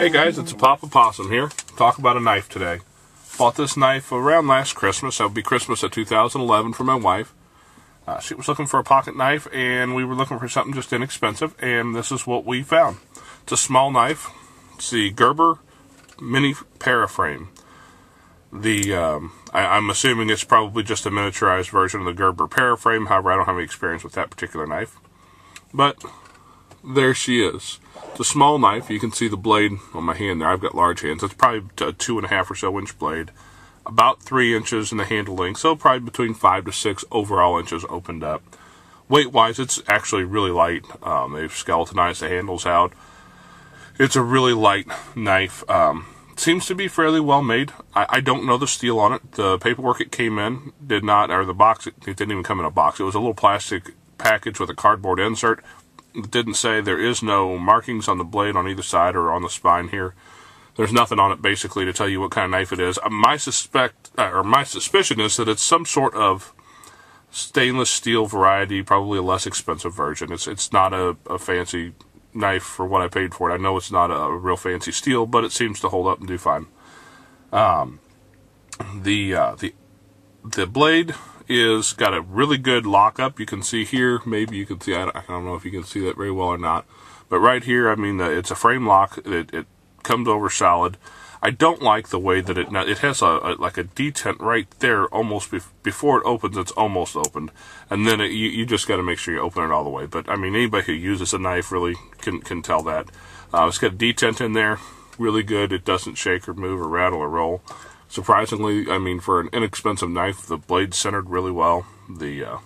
Hey guys, it's a Papa Possum here. Talk about a knife today. Bought this knife around last Christmas. That would be Christmas of 2011 for my wife. She was looking for a pocket knife, and we were looking for something just inexpensive, and this is what we found. It's a small knife. It's the Gerber mini Paraframe. I'm assuming it's probably just a miniaturized version of the Gerber Paraframe. However, I don't have any experience with that particular knife. But there she is. It's a small knife. You can see the blade on my hand there. I've got large hands. It's probably a 2.5 or so inch blade. About 3 inches in the handle length, so probably between 5 to 6 overall inches opened up. Weight-wise, it's actually really light. They've skeletonized the handles out. It's a really light knife. Seems to be fairly well made. I don't know the steel on it. The paperwork it came in did not, or the box, it didn't even come in a box. It was a little plastic package with a cardboard insert. It didn't say. There is no markings on the blade on either side or on the spine here. There's nothing on it basically to tell you what kind of knife it is. My suspicion is that it's some sort of stainless steel variety, probably a less expensive version. It's not a fancy knife for what I paid for it. I know it's not a real fancy steel, but it seems to hold up and do fine. The blade is got a really good lockup. You can see here, maybe you can see, I don't know if you can see that very well or not, but right here, I mean, it's a frame lock. It comes over solid. I don't like the way that it has like a detent right there, almost before it opens. It's almost opened, and then you just got to make sure you open it all the way. But I mean, anybody who uses a knife really can tell that. It's got a detent in there, really good. It doesn't shake or move or rattle or roll. Surprisingly, I mean, for an inexpensive knife, the blade's centered really well. The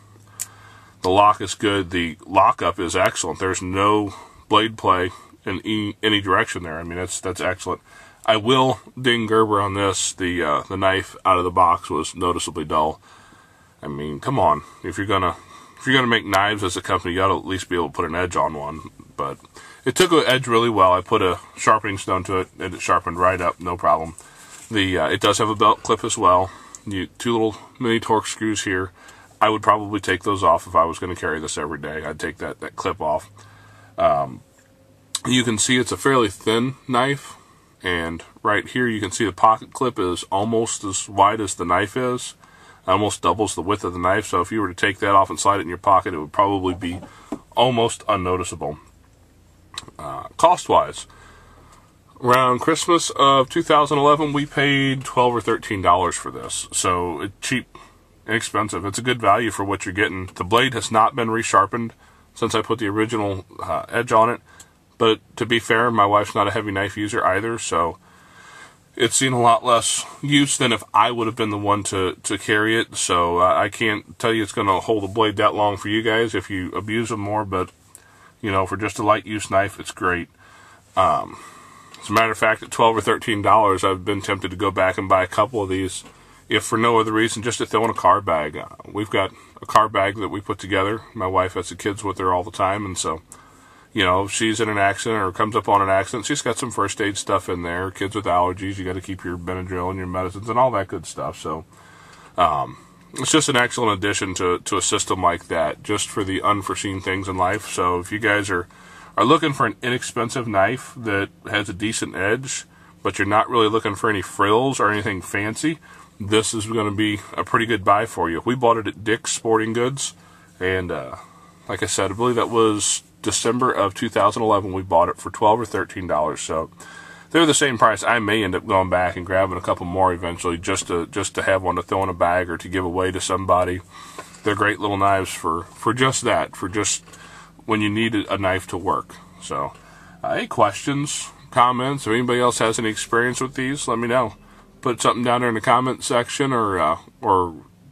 lock is good. The lockup is excellent. There's no blade play in any direction there. I mean, that's excellent. I will ding Gerber on this. The knife out of the box was noticeably dull. I mean, come on. If you're gonna make knives as a company, you ought to at least be able to put an edge on one. But it took an edge really well. I put a sharpening stone to it, and it sharpened right up, no problem. It does have a belt clip as well. Two little mini Torx screws here. I would probably take those off if I was going to carry this every day. I'd take that clip off. You can see it's a fairly thin knife, and right here you can see the pocket clip is almost as wide as the knife is. Almost doubles the width of the knife, so if you were to take that off and slide it in your pocket, it would probably be almost unnoticeable. Cost-wise, around Christmas of 2011, we paid $12 or $13 for this. So it's cheap, inexpensive. It's a good value for what you're getting. The blade has not been resharpened since I put the original edge on it. But to be fair, my wife's not a heavy knife user either, so it's seen a lot less use than if I would have been the one to carry it. So I can't tell you it's going to hold a blade that long for you guys if you abuse them more, but you know, for just a light use knife, it's great. As a matter of fact, at $12 or $13, I've been tempted to go back and buy a couple of these, if for no other reason, just to throw in a car bag. We've got a car bag that we put together. My wife has the kids with her all the time, and so, you know, if she's in an accident or comes up on an accident, she's got some first aid stuff in there. Kids with allergies, you got to keep your Benadryl and your medicines and all that good stuff. So, it's just an excellent addition to a system like that, just for the unforeseen things in life. So if you guys are looking for an inexpensive knife that has a decent edge, but you're not really looking for any frills or anything fancy, this is going to be a pretty good buy for you. We bought it at Dick's Sporting Goods, and like I said, I believe that was December of 2011. We bought it for $12 or $13, so they're the same price. I may end up going back and grabbing a couple more eventually, just to have one to throw in a bag or to give away to somebody. They're great little knives for just that, for just when you need a knife to work. So, any questions, comments, or anybody else has any experience with these, let me know. Put something down there in the comment section, or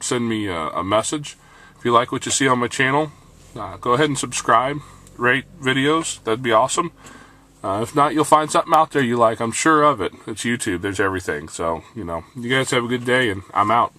send me a message. If you like what you see on my channel, go ahead and subscribe, rate videos. That'd be awesome. If not, you'll find something out there you like. I'm sure of it. It's YouTube. There's everything. So, you know, you guys have a good day, and I'm out.